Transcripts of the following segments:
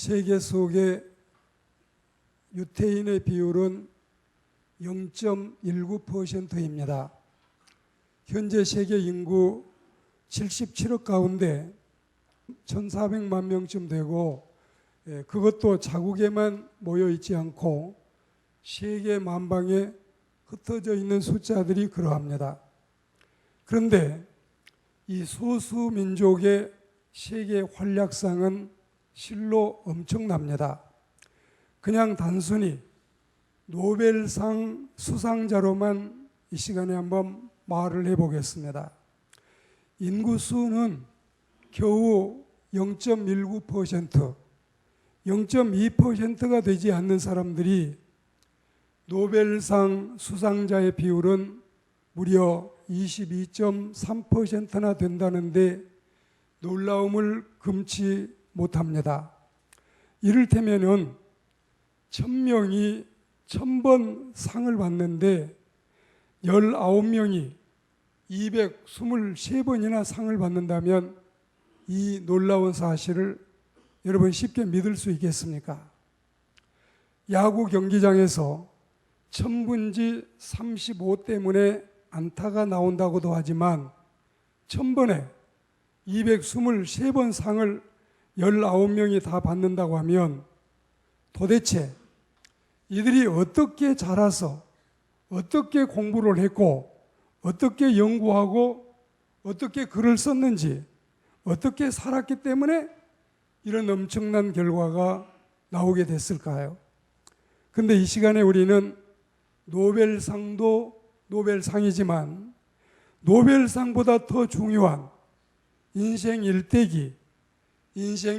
세계 속의 유태인의 비율은 0.19%입니다. 현재 세계 인구 77억 가운데 1,400만 명쯤 되고, 그것도 자국에만 모여 있지 않고 세계 만방에 흩어져 있는 숫자들이 그러합니다. 그런데 이 소수 민족의 세계 활약상은 실로 엄청납니다. 그냥 단순히 노벨상 수상자로만 이 시간에 한번 말을 해보겠습니다. 인구수는 겨우 0.19%, 0.2%가 되지 않는 사람들이 노벨상 수상자의 비율은 무려 22.3%나 된다는데 놀라움을 금치 못합니다. 이를테면은 1000명이 1000번 상을 받는데 19명이 223번이나 상을 받는다면 이 놀라운 사실을 여러분 쉽게 믿을 수 있겠습니까? 야구 경기장에서 1000분지 35 때문에 안타가 나온다고도 하지만 1000번에 223번 상을 19명이 다 받는다고 하면 도대체 이들이 어떻게 자라서 어떻게 공부를 했고 어떻게 연구하고 어떻게 글을 썼는지 어떻게 살았기 때문에 이런 엄청난 결과가 나오게 됐을까요? 근데 이 시간에 우리는 노벨상도 노벨상이지만 노벨상보다 더 중요한 인생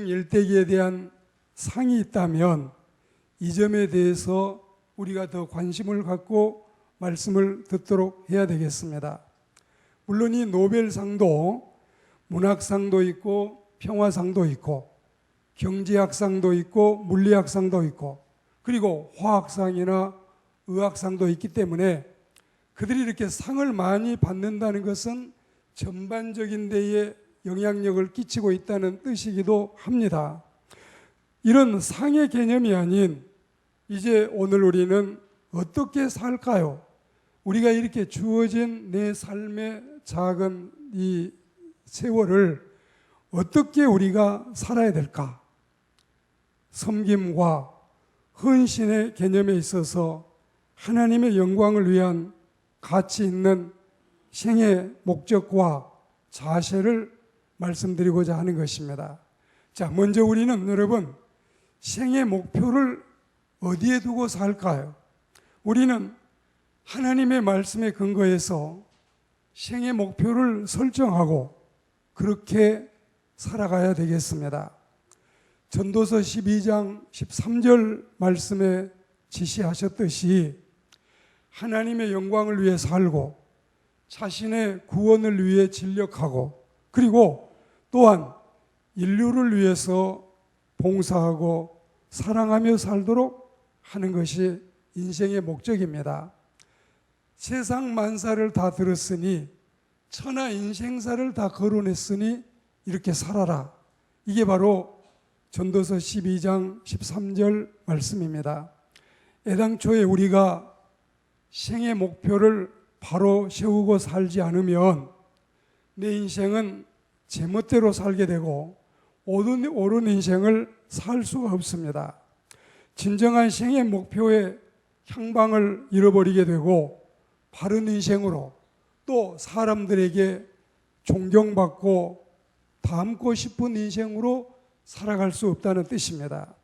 일대기에 대한 상이 있다면 이 점에 대해서 우리가 더 관심을 갖고 말씀을 듣도록 해야 되겠습니다. 물론 이 노벨상도 문학상도 있고 평화상도 있고 경제학상도 있고 물리학상도 있고 그리고 화학상이나 의학상도 있기 때문에 그들이 이렇게 상을 많이 받는다는 것은 전반적인 데에 영향력을 끼치고 있다는 뜻이기도 합니다. 이런 상의 개념이 아닌 이제 오늘 우리는 어떻게 살까요? 우리가 이렇게 주어진 내 삶의 작은 이 세월을 어떻게 우리가 살아야 될까? 섬김과 헌신의 개념에 있어서 하나님의 영광을 위한 가치 있는 생의 목적과 자세를 말씀드리고자 하는 것입니다. 자, 먼저 우리는 여러분 생의 목표를 어디에 두고 살까요? 우리는 하나님의 말씀에 근거해서 생의 목표를 설정하고 그렇게 살아가야 되겠습니다. 전도서 12장 13절 말씀에 지시하셨듯이 하나님의 영광을 위해 살고 자신의 구원을 위해 진력하고 그리고 또한 인류를 위해서 봉사하고 사랑하며 살도록 하는 것이 인생의 목적입니다. 세상 만사를 다 들었으니 천하 인생사를 다 거론했으니 이렇게 살아라. 이게 바로 전도서 12장 13절 말씀입니다. 애당초에 우리가 생의 목표를 바로 세우고 살지 않으면 내 인생은 제멋대로 살게 되고 옳은 인생을 살 수가 없습니다. 진정한 생의 목표의 향방을 잃어버리게 되고 바른 인생으로 또 사람들에게 존경받고 닮고 싶은 인생으로 살아갈 수 없다는 뜻입니다.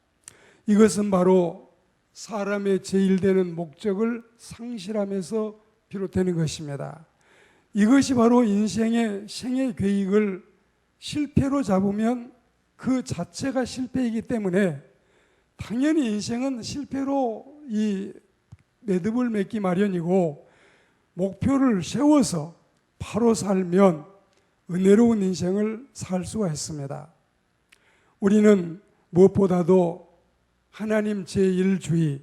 이것은 바로 사람의 제일되는 목적을 상실하면서 비롯되는 것입니다. 이것이 바로 인생의 생애 계획을 실패로 잡으면 그 자체가 실패이기 때문에 당연히 인생은 실패로 이 매듭을 맺기 마련이고 목표를 세워서 바로 살면 은혜로운 인생을 살 수가 있습니다. 우리는 무엇보다도 하나님 제1주의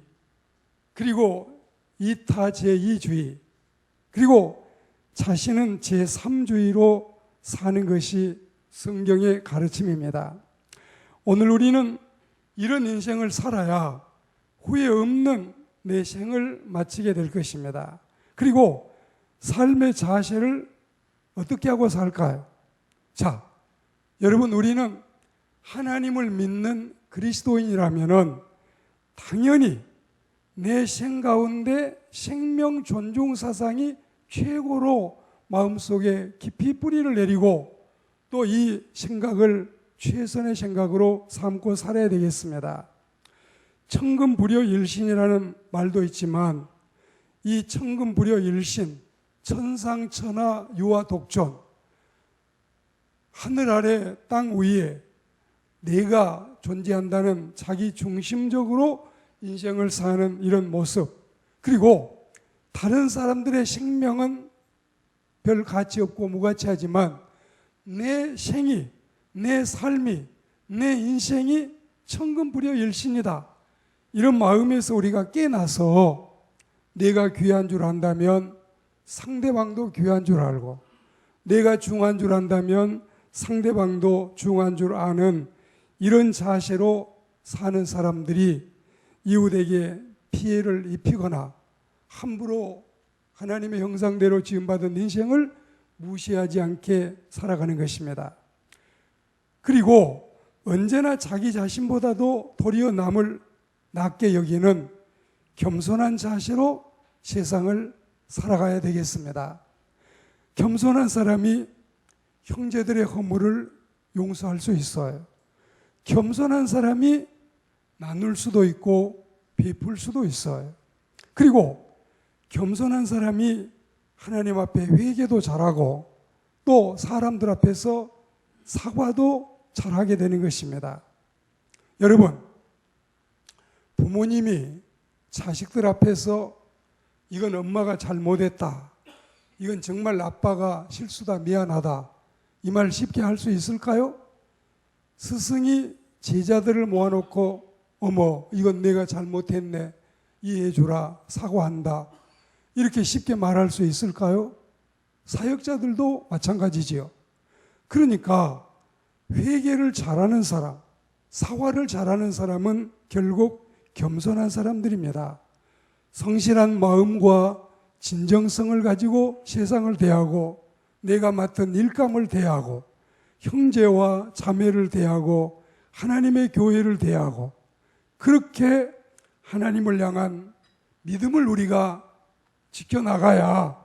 그리고 이타 제2주의 그리고 자신은 제3주의로 사는 것이 성경의 가르침입니다. 오늘 우리는 이런 인생을 살아야 후회 없는 내 생을 마치게 될 것입니다. 그리고 삶의 자세를 어떻게 하고 살까요? 자, 여러분, 우리는 하나님을 믿는 그리스도인이라면은 당연히 내 생 가운데 생명 존중 사상이 최고로 마음속에 깊이 뿌리를 내리고 또 이 생각을 최선의 생각으로 삼고 살아야 되겠습니다. 천금부려일신이라는 말도 있지만 이 천금부려일신, 천상천하 유아독존, 하늘 아래 땅 위에 내가 존재한다는 자기 중심적으로 인생을 사는 이런 모습, 그리고 다른 사람들의 생명은 별 가치 없고 무가치하지만 내 생이, 내 삶이, 내 인생이 천금부려일신이다, 이런 마음에서 우리가 깨나서 내가 귀한 줄 안다면 상대방도 귀한 줄 알고, 내가 중요한 줄 안다면 상대방도 중요한 줄 아는 이런 자세로 사는 사람들이 이웃에게 피해를 입히거나 함부로 하나님의 형상대로 지음받은 인생을 무시하지 않게 살아가는 것입니다. 그리고 언제나 자기 자신보다도 도리어 남을 낮게 여기는 겸손한 자세로 세상을 살아가야 되겠습니다. 겸손한 사람이 형제들의 허물을 용서할 수 있어요. 겸손한 사람이 나눌 수도 있고 베풀 수도 있어요. 그리고 겸손한 사람이 하나님 앞에 회개도 잘하고 또 사람들 앞에서 사과도 잘하게 되는 것입니다. 여러분, 부모님이 자식들 앞에서 이건 엄마가 잘못했다, 이건 정말 아빠가 실수다, 미안하다, 이 말 쉽게 할 수 있을까요? 스승이 제자들을 모아놓고 어머, 이건 내가 잘못했네, 이해해주라, 사과한다, 이렇게 쉽게 말할 수 있을까요? 사역자들도 마찬가지지요. 그러니까 회개를 잘하는 사람, 사과를 잘하는 사람은 결국 겸손한 사람들입니다. 성실한 마음과 진정성을 가지고 세상을 대하고 내가 맡은 일감을 대하고 형제와 자매를 대하고 하나님의 교회를 대하고 그렇게 하나님을 향한 믿음을 우리가 지켜나가야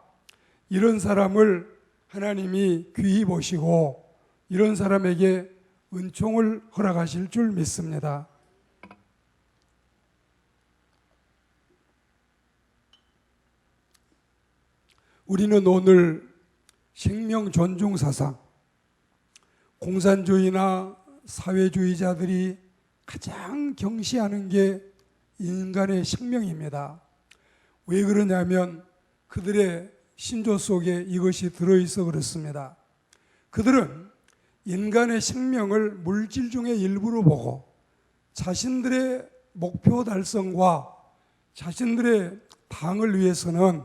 이런 사람을 하나님이 귀히 보시고 이런 사람에게 은총을 허락하실 줄 믿습니다. 우리는 오늘 생명 존중 사상, 공산주의나 사회주의자들이 가장 경시하는 게 인간의 생명입니다. 왜 그러냐면 그들의 신조 속에 이것이 들어있어 그렇습니다. 그들은 인간의 생명을 물질 중의 일부로 보고 자신들의 목표 달성과 자신들의 당을 위해서는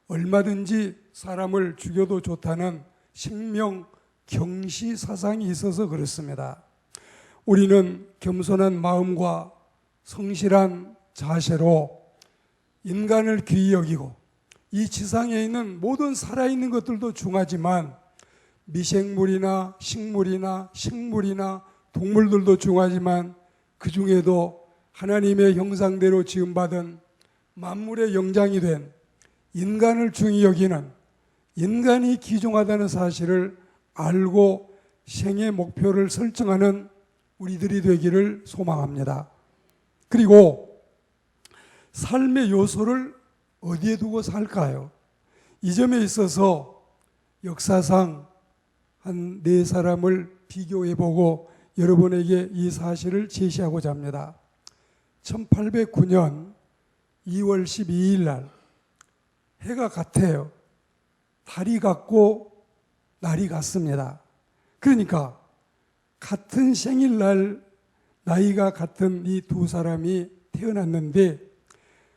얼마든지 사람을 죽여도 좋다는 생명 경시 사상이 있어서 그렇습니다. 우리는 겸손한 마음과 성실한 자세로 인간을 귀히 여기고 이 지상에 있는 모든 살아있는 것들도 중하지만 미생물이나 식물이나 식물이나 동물들도 중하지만 그 중에도 하나님의 형상대로 지음받은 만물의 영장이 된 인간을 중히 여기는, 인간이 귀중하다는 사실을 알고 생의 목표를 설정하는 우리들이 되기를 소망합니다. 그리고 삶의 요소를 어디에 두고 살까요? 이 점에 있어서 역사상 한 4사람을 비교해보고 여러분에게 이 사실을 제시하고자 합니다. 1809년 2월 12일 날 해가 같아요. 달이 같고 날이 같습니다. 그러니까 같은 생일날 나이가 같은 이 2사람이 태어났는데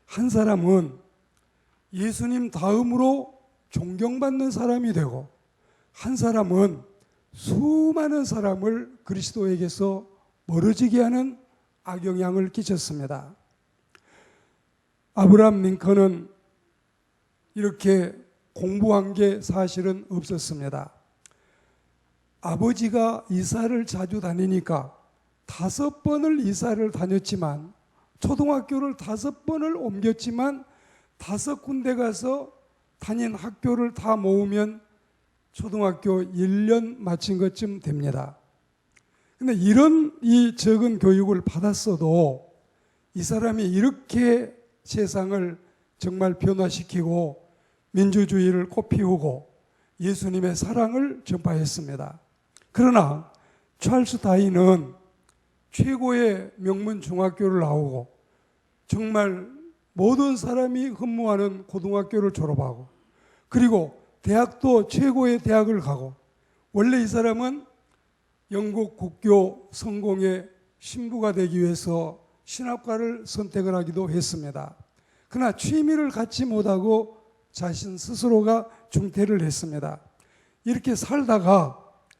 한 사람은 예수님 다음으로 존경받는 사람이 되고 한 사람은 수많은 사람을 그리스도에게서 멀어지게 하는 악영향을 끼쳤습니다. 아브라함 링컨은 이렇게 공부한 게 사실은 없었습니다. 아버지가 이사를 자주 다니니까 5번을 이사를 다녔지만, 초등학교를 5번을 옮겼지만 5군데 가서 다닌 학교를 다 모으면 초등학교 1년 마친 것쯤 됩니다. 근데 이런 이 적은 교육을 받았어도 이 사람이 이렇게 세상을 정말 변화시키고 민주주의를 꽃피우고 예수님의 사랑을 전파했습니다. 그러나 찰스 다윈은 최고의 명문 중학교를 나오고 정말 모든 사람이 흠모하는 고등학교를 졸업하고, 그리고 대학도 최고의 대학을 가고, 원래 이 사람은 영국 국교 성공의 신부가 되기 위해서 신학과를 선택을 하기도 했습니다. 그러나 취미를 갖지 못하고 자신 스스로가 중퇴를 했습니다. 이렇게 살다가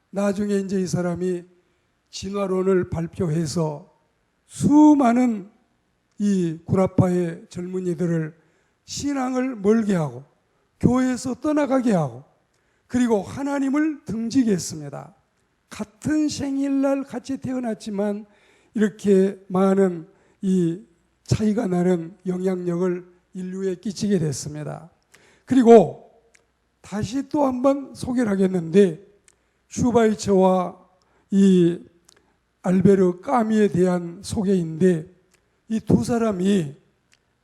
나중에 이제 이 사람이 진화론을 발표해서 수많은 이 구라파의 젊은이들을 신앙을 멀게 하고 교회에서 떠나가게 하고, 그리고 하나님을 등지게 했습니다. 같은 생일날 같이 태어났지만 이렇게 많은 이 차이가 나는 영향력을 인류에 끼치게 됐습니다. 그리고 다시 또 한번 소개를 하겠는데, 슈바이처와 이 알베르 까미에 대한 소개인데, 이 두 사람이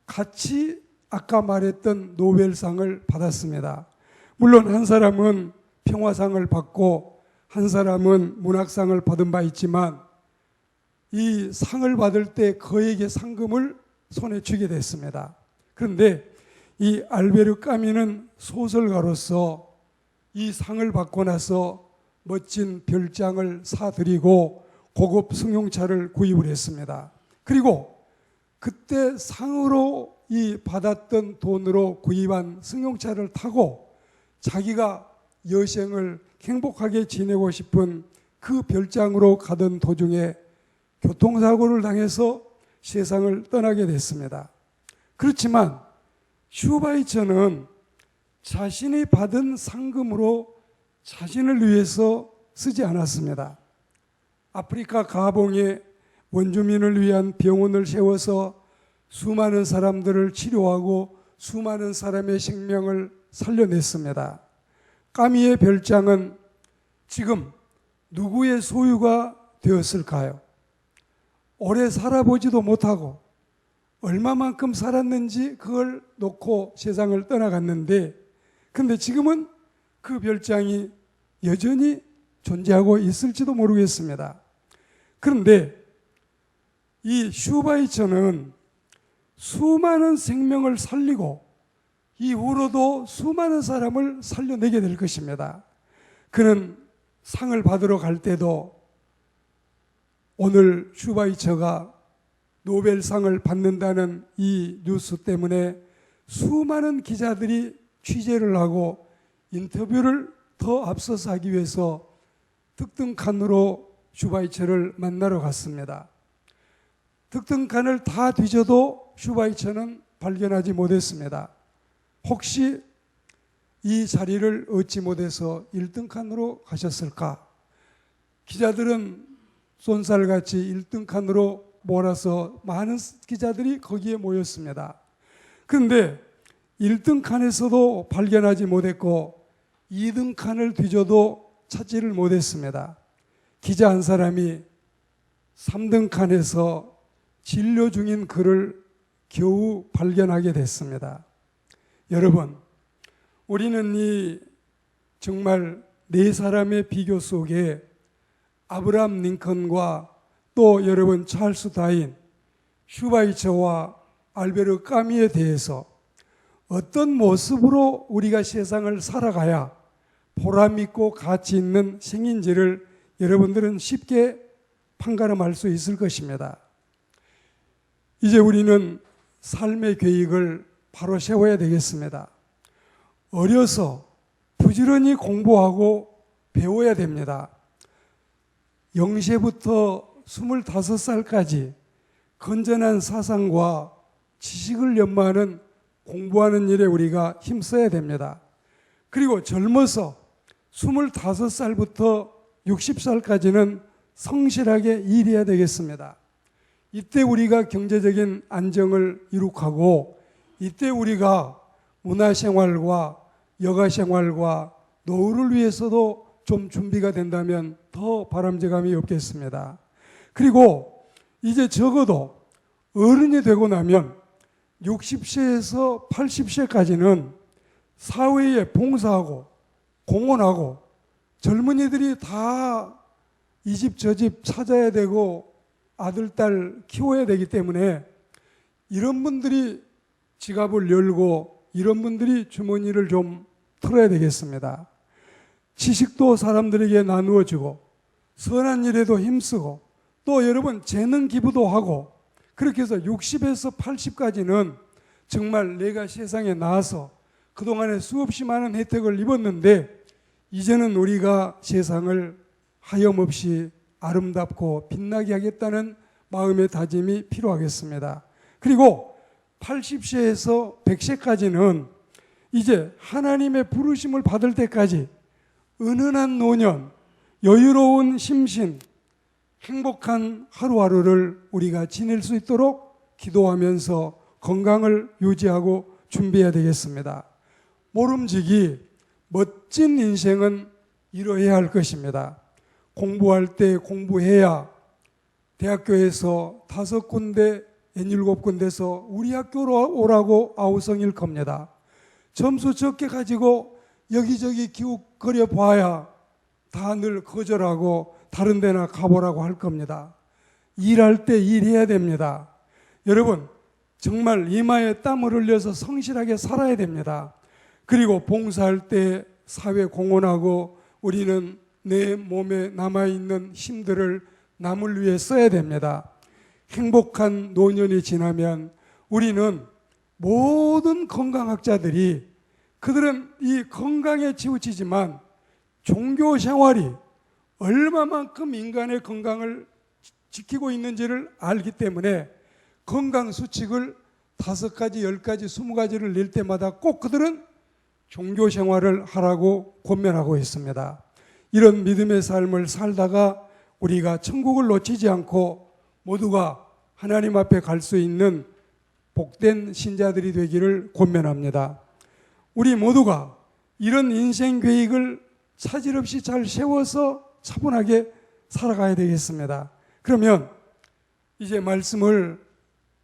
같이 아까 말했던 노벨상을 받았습니다. 물론 한 사람은 평화상을 받고 한 사람은 문학상을 받은 바 있지만, 이 상을 받을 때 그에게 상금을 손에 쥐게 됐습니다. 그런데 이 알베르 까미는 소설가로서 이 상을 받고 나서 멋진 별장을 사드리고 고급 승용차를 구입을 했습니다. 그리고 그때 상으로 이 받았던 돈으로 구입한 승용차를 타고 자기가 여생을 행복하게 지내고 싶은 그 별장으로 가던 도중에 교통사고를 당해서 세상을 떠나게 됐습니다. 그렇지만 슈바이처는 자신이 받은 상금으로 자신을 위해서 쓰지 않았습니다. 아프리카 가봉에 원주민을 위한 병원을 세워서 수많은 사람들을 치료하고 수많은 사람의 생명을 살려냈습니다. 까미의 별장은 지금 누구의 소유가 되었을까요? 오래 살아보지도 못하고 얼마만큼 살았는지 그걸 놓고 세상을 떠나갔는데, 근데 지금은 그 별장이 여전히 존재하고 있을지도 모르겠습니다. 그런데 이 슈바이처는 수많은 생명을 살리고 이후로도 수많은 사람을 살려내게 될 것입니다. 그는 상을 받으러 갈 때도 오늘 슈바이처가 노벨상을 받는다는 이 뉴스 때문에 수많은 기자들이 취재를 하고 인터뷰를 더 앞서서 하기 위해서 특등칸으로 슈바이처를 만나러 갔습니다. 특등칸을 다 뒤져도 슈바이처는 발견하지 못했습니다. 혹시 이 자리를 얻지 못해서 1등칸으로 가셨을까? 기자들은 쏜살같이 1등칸으로 몰아서 많은 기자들이 거기에 모였습니다. 그런데 1등칸에서도 발견하지 못했고 2등칸을 뒤져도 찾지를 못했습니다. 기자 한 사람이 3등칸에서 진료 중인 그를 겨우 발견하게 됐습니다. 여러분, 우리는 이 정말 네 사람의 비교 속에 아브라함 링컨과 또 여러분 찰스 다윈, 슈바이처와 알베르 까미에 대해서 어떤 모습으로 우리가 세상을 살아가야 보람있고 가치 있는 생인지를 여러분들은 쉽게 판가름할 수 있을 것입니다. 이제 우리는 삶의 계획을 바로 세워야 되겠습니다. 어려서 부지런히 공부하고 배워야 됩니다. 0세부터 25살까지 건전한 사상과 지식을 연마하는 공부하는 일에 우리가 힘써야 됩니다. 그리고 젊어서 25살부터 60살까지는 성실하게 일해야 되겠습니다. 이때 우리가 경제적인 안정을 이룩하고 이때 우리가 문화생활과 여가생활과 노후를 위해서도 좀 준비가 된다면 더 바람직함이 없겠습니다. 그리고 이제 적어도 어른이 되고 나면 60세에서 80세까지는 사회에 봉사하고 공헌하고 젊은이들이 다 이 집 저 집 찾아야 되고 아들, 딸 키워야 되기 때문에 이런 분들이 지갑을 열고 이런 분들이 주머니를 좀 털어야 되겠습니다. 지식도 사람들에게 나누어주고 선한 일에도 힘쓰고 또 여러분 재능 기부도 하고 그렇게 해서 60에서 80까지는 정말 내가 세상에 나와서 그동안에 수없이 많은 혜택을 입었는데 이제는 우리가 세상을 하염없이 아름답고 빛나게 하겠다는 마음의 다짐이 필요하겠습니다. 그리고 80세에서 100세까지는 이제 하나님의 부르심을 받을 때까지 은은한 노년, 여유로운 심신, 행복한 하루하루를 우리가 지낼 수 있도록 기도하면서 건강을 유지하고 준비해야 되겠습니다. 모름지기 멋진 인생은 이뤄야 할 것입니다. 공부할 때 공부해야 대학교에서 5군데, 7군데서 우리 학교로 오라고 아우성일 겁니다. 점수 적게 가지고 여기저기 기웃거려 봐야 다 늘 거절하고 다른 데나 가보라고 할 겁니다. 일할 때 일해야 됩니다. 여러분 정말 이마에 땀을 흘려서 성실하게 살아야 됩니다. 그리고 봉사할 때 사회 공헌하고 우리는 내 몸에 남아있는 힘들을 남을 위해 써야 됩니다. 행복한 노년이 지나면 우리는 모든 건강학자들이 그들은 이 건강에 치우치지만 종교 생활이 얼마만큼 인간의 건강을 지키고 있는지를 알기 때문에 건강 수칙을 5가지, 10가지, 20가지를 낼 때마다 꼭 그들은 종교 생활을 하라고 권면하고 있습니다. 이런 믿음의 삶을 살다가 우리가 천국을 놓치지 않고 모두가 하나님 앞에 갈 수 있는 복된 신자들이 되기를 권면합니다. 우리 모두가 이런 인생 계획을 차질 없이 잘 세워서 차분하게 살아가야 되겠습니다. 그러면 이제 말씀을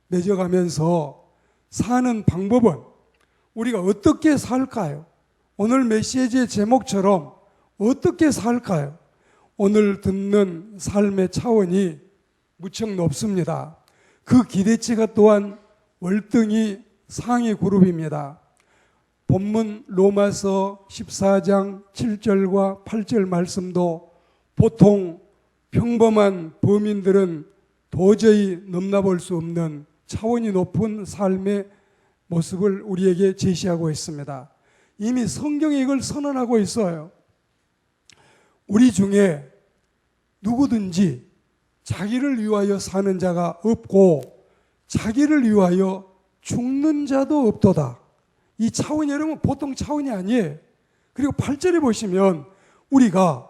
맺어가면서 사는 방법은 우리가 어떻게 살까요? 오늘 메시지의 제목처럼 어떻게 살까요? 오늘 듣는 삶의 차원이 무척 높습니다. 그 기대치가 또한 월등히 상위 그룹입니다. 본문 로마서 14장 7절과 8절 말씀도 보통 평범한 범인들은 도저히 넘나볼 수 없는 차원이 높은 삶의 모습을 우리에게 제시하고 있습니다. 이미 성경이 이걸 선언하고 있어요. 우리 중에 누구든지 자기를 위하여 사는 자가 없고 자기를 위하여 죽는 자도 없도다. 이 차원이 여러분 보통 차원이 아니에요. 그리고 8절에 보시면 우리가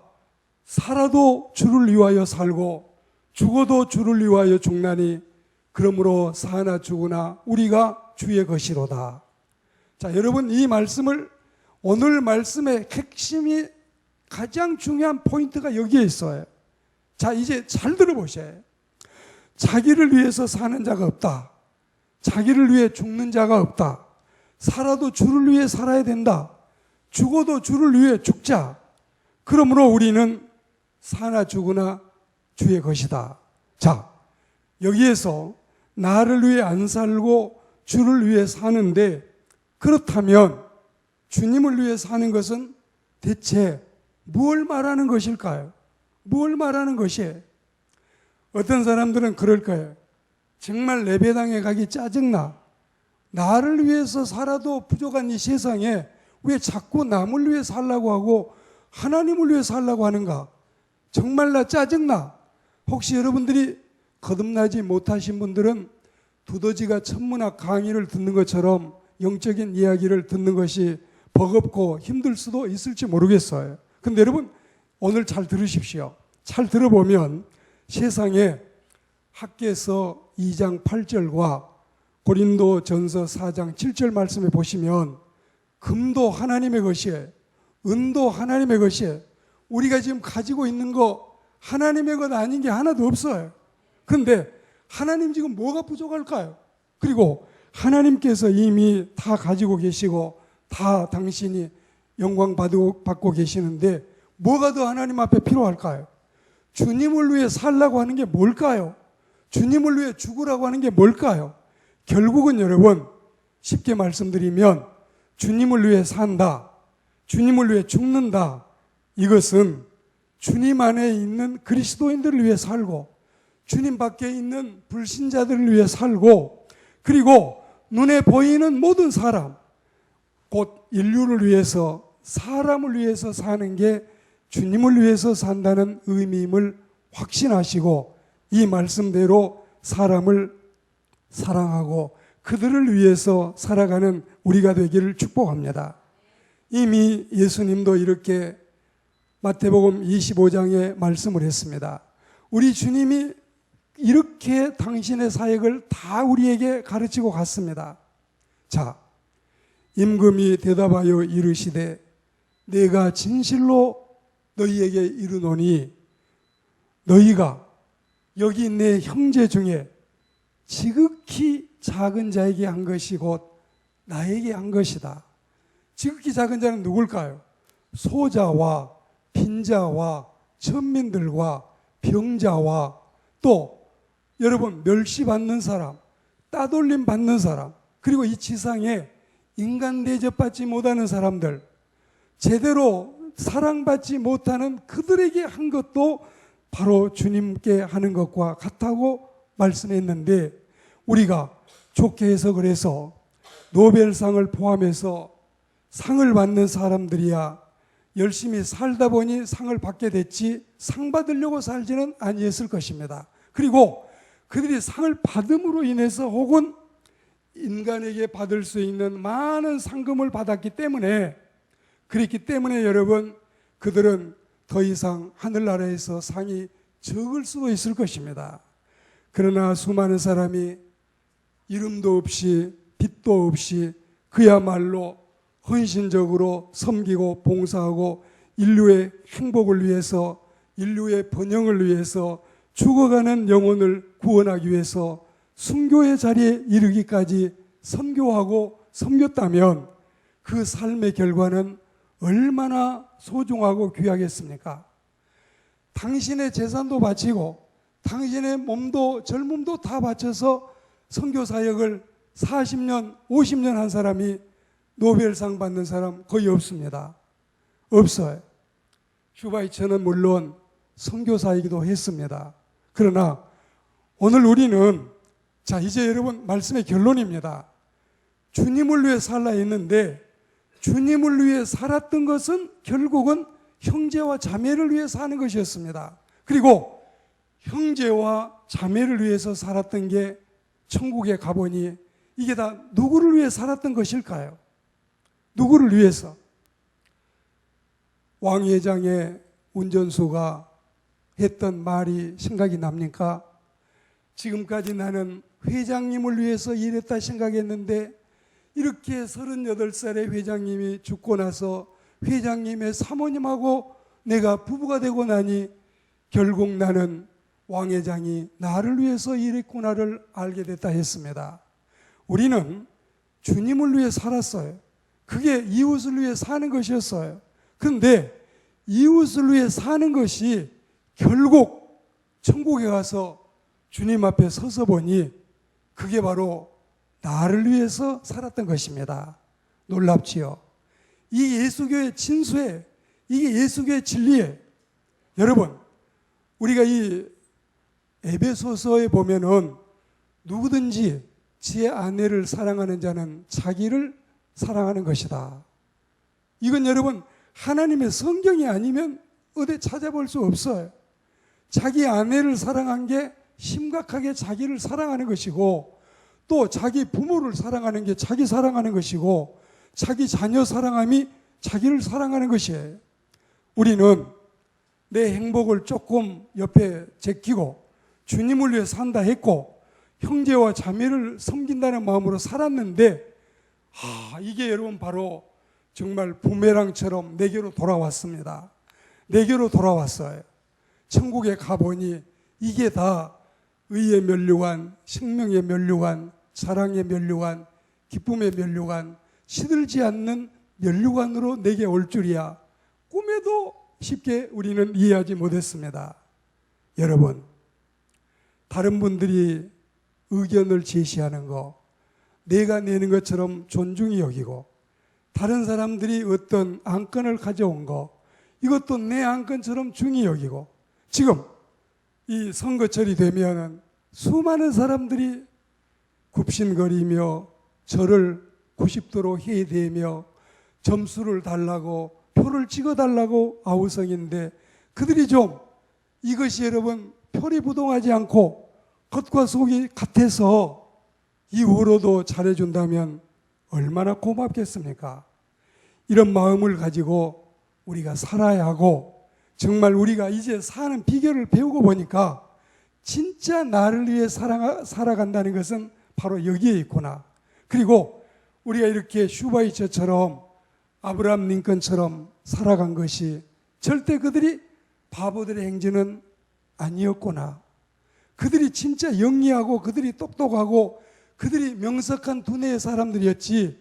살아도 주를 위하여 살고 죽어도 주를 위하여 죽나니 그러므로 사나 죽으나 우리가 주의 것이로다. 자, 여러분 이 말씀을 오늘 말씀의 핵심이 가장 중요한 포인트가 여기에 있어요. 자, 이제 잘 들어보세요. 자기를 위해서 사는 자가 없다. 자기를 위해 죽는 자가 없다. 살아도 주를 위해 살아야 된다. 죽어도 주를 위해 죽자. 그러므로 우리는 사나 죽으나 주의 것이다. 자, 여기에서 나를 위해 안 살고 주를 위해 사는데 그렇다면 주님을 위해 사는 것은 대체 뭘 말하는 것일까요? 뭘 말하는 것이에요? 어떤 사람들은 그럴 거예요. 정말 예배당에 가기 짜증나. 나를 위해서 살아도 부족한 이 세상에 왜 자꾸 남을 위해 살라고 하고 하나님을 위해 살라고 하는가? 정말 나 짜증나. 혹시 여러분들이 거듭나지 못하신 분들은 두더지가 천문학 강의를 듣는 것처럼 영적인 이야기를 듣는 것이 버겁고 힘들 수도 있을지 모르겠어요. 근데 여러분 오늘 잘 들으십시오. 잘 들어보면 세상에 학개서 2장 8절과 고린도전서 4장 7절 말씀에 보시면 금도 하나님의 것이에요. 은도 하나님의 것이에요. 우리가 지금 가지고 있는 거 하나님의 것 아닌 게 하나도 없어요. 그런데 하나님 지금 뭐가 부족할까요? 그리고 하나님께서 이미 다 가지고 계시고 다 당신이 영광 받고 계시는데 뭐가 더 하나님 앞에 필요할까요? 주님을 위해 살라고 하는 게 뭘까요? 주님을 위해 죽으라고 하는 게 뭘까요? 결국은 여러분 쉽게 말씀드리면 주님을 위해 산다, 주님을 위해 죽는다, 이것은 주님 안에 있는 그리스도인들을 위해 살고 주님 밖에 있는 불신자들을 위해 살고 그리고 눈에 보이는 모든 사람, 곧 인류를 위해서 사람을 위해서 사는 게 주님을 위해서 산다는 의미임을 확신하시고 이 말씀대로 사람을 사랑하고 그들을 위해서 살아가는 우리가 되기를 축복합니다. 이미 예수님도 이렇게 마태복음 25장에 말씀을 했습니다. 우리 주님이 이렇게 당신의 사역을 다 우리에게 가르치고 갔습니다. 자, 임금이 대답하여 이르시되 내가 진실로 너희에게 이르노니 너희가 여기 내 형제 중에 지극히 작은 자에게 한 것이 곧 나에게 한 것이다. 지극히 작은 자는 누굴까요? 소자와 빈자와 천민들과 병자와 또 여러분 멸시받는 사람, 따돌림 받는 사람, 그리고 이 지상에 인간 대접받지 못하는 사람들, 제대로 사랑받지 못하는 그들에게 한 것도 바로 주님께 하는 것과 같다고 말씀했는데 우리가 좋게 해석을 해서 노벨상을 포함해서 상을 받는 사람들이야 열심히 살다 보니 상을 받게 됐지 상 받으려고 살지는 아니했을 것입니다. 그리고 그들이 상을 받음으로 인해서 혹은 인간에게 받을 수 있는 많은 상금을 받았기 때문에 그랬기 때문에 여러분 그들은 더 이상 하늘나라에서 상이 적을 수도 있을 것입니다. 그러나 수많은 사람이 이름도 없이 빛도 없이 그야말로 헌신적으로 섬기고 봉사하고 인류의 행복을 위해서 인류의 번영을 위해서 죽어가는 영혼을 구원하기 위해서 순교의 자리에 이르기까지 선교하고 섬겼다면 그 삶의 결과는 얼마나 소중하고 귀하겠습니까? 당신의 재산도 바치고 당신의 몸도 젊음도 다 바쳐서 선교 사역을 40년, 50년 한 사람이 노벨상 받는 사람 거의 없습니다. 없어요. 슈바이처는 물론 선교사이기도 했습니다. 그러나 오늘 우리는 자 이제 여러분 말씀의 결론입니다. 주님을 위해 살라 했는데 주님을 위해 살았던 것은 결국은 형제와 자매를 위해 사는 것이었습니다. 그리고 형제와 자매를 위해서 살았던 게 천국에 가보니 이게 다 누구를 위해 살았던 것일까요? 누구를 위해서? 왕회장의 운전수가 했던 말이 생각이 납니까? 지금까지 나는 회장님을 위해서 일했다 생각했는데 이렇게 38살의 회장님이 죽고 나서 회장님의 사모님하고 내가 부부가 되고 나니 결국 나는 왕 회장이 나를 위해서 일했구나를 알게 됐다 했습니다. 우리는 주님을 위해 살았어요. 그게 이웃을 위해 사는 것이었어요. 그런데 이웃을 위해 사는 것이 결국 천국에 가서 주님 앞에 서서 보니 그게 바로 나를 위해서 살았던 것입니다. 놀랍지요? 이 예수교의 진수에 이게 예수교의 진리에 여러분 우리가 이 에베소서에 보면은 누구든지 제 아내를 사랑하는 자는 자기를 사랑하는 것이다. 이건 여러분 하나님의 성경이 아니면 어디 찾아볼 수 없어요. 자기 아내를 사랑한 게 심각하게 자기를 사랑하는 것이고, 또 자기 부모를 사랑하는 게 자기 사랑하는 것이고, 자기 자녀 사랑함이 자기를 사랑하는 것이에요. 우리는 내 행복을 조금 옆에 제끼고 주님을 위해 산다 했고 형제와 자매를 섬긴다는 마음으로 살았는데, 이게 여러분 바로 정말 부메랑처럼 내게로 돌아왔습니다. 내게로 돌아왔어요. 천국에 가보니 이게 다 의에 면류관, 생명에 면류관, 사랑에 면류관, 기쁨에 면류관, 시들지 않는 면류관으로 내게 올 줄이야. 꿈에도 쉽게 우리는 이해하지 못했습니다. 여러분, 다른 분들이 의견을 제시하는 거 내가 내는 것처럼 존중이 여기고, 다른 사람들이 어떤 안건을 가져온 거 이것도 내 안건처럼 중히 여기고, 지금 이 선거철이 되면 수많은 사람들이 굽신거리며 저를 90도로 해대며 점수를 달라고 표를 찍어달라고 아우성인데, 그들이 좀 이것이 여러분 표리부동하지 않고 겉과 속이 같아서 이후로도 잘해준다면 얼마나 고맙겠습니까? 이런 마음을 가지고 우리가 살아야 하고, 정말 우리가 이제 사는 비결을 배우고 보니까 진짜 나를 위해 살아간다는 것은 바로 여기에 있구나. 그리고 우리가 이렇게 슈바이처처럼 아브라함 링컨처럼 살아간 것이 절대 그들이 바보들의 행진은 아니었구나. 그들이 진짜 영리하고 그들이 똑똑하고 그들이 명석한 두뇌의 사람들이었지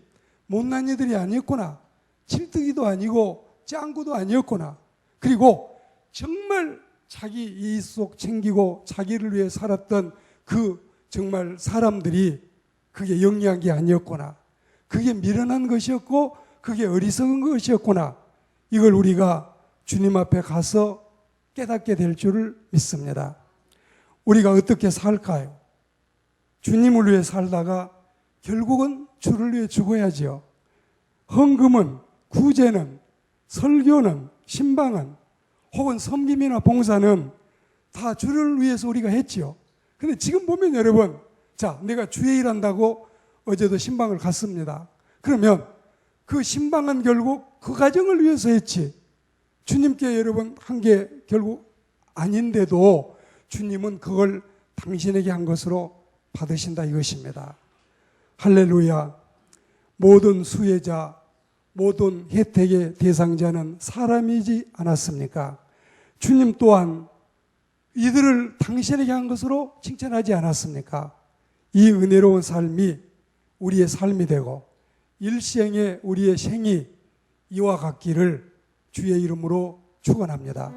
못난 이들이 아니었구나. 칠뜨기도 아니고 짱구도 아니었구나. 그리고 정말 자기 이익속 챙기고 자기를 위해 살았던 그 정말 사람들이 그게 영리한 게 아니었구나. 그게 미련한 것이었고 그게 어리석은 것이었구나. 이걸 우리가 주님 앞에 가서 깨닫게 될 줄을 믿습니다. 우리가 어떻게 살까요? 주님을 위해 살다가 결국은 주를 위해 죽어야지요. 헌금은, 구제는, 설교는, 신방은, 혹은 섬김이나 봉사는 다 주를 위해서 우리가 했지요. 근데 지금 보면 여러분, 자, 내가 주의 일한다고 어제도 신방을 갔습니다. 그러면 그 신방은 결국 그 가정을 위해서 했지, 주님께 여러분 한 게 결국 아닌데도 주님은 그걸 당신에게 한 것으로 받으신다 이것입니다. 할렐루야. 모든 수혜자, 모든 혜택의 대상자는 사람이지 않았습니까? 주님 또한 이들을 당신에게 한 것으로 칭찬하지 않았습니까? 이 은혜로운 삶이 우리의 삶이 되고 일생에 우리의 생이 이와 같기를 주의 이름으로 축원합니다.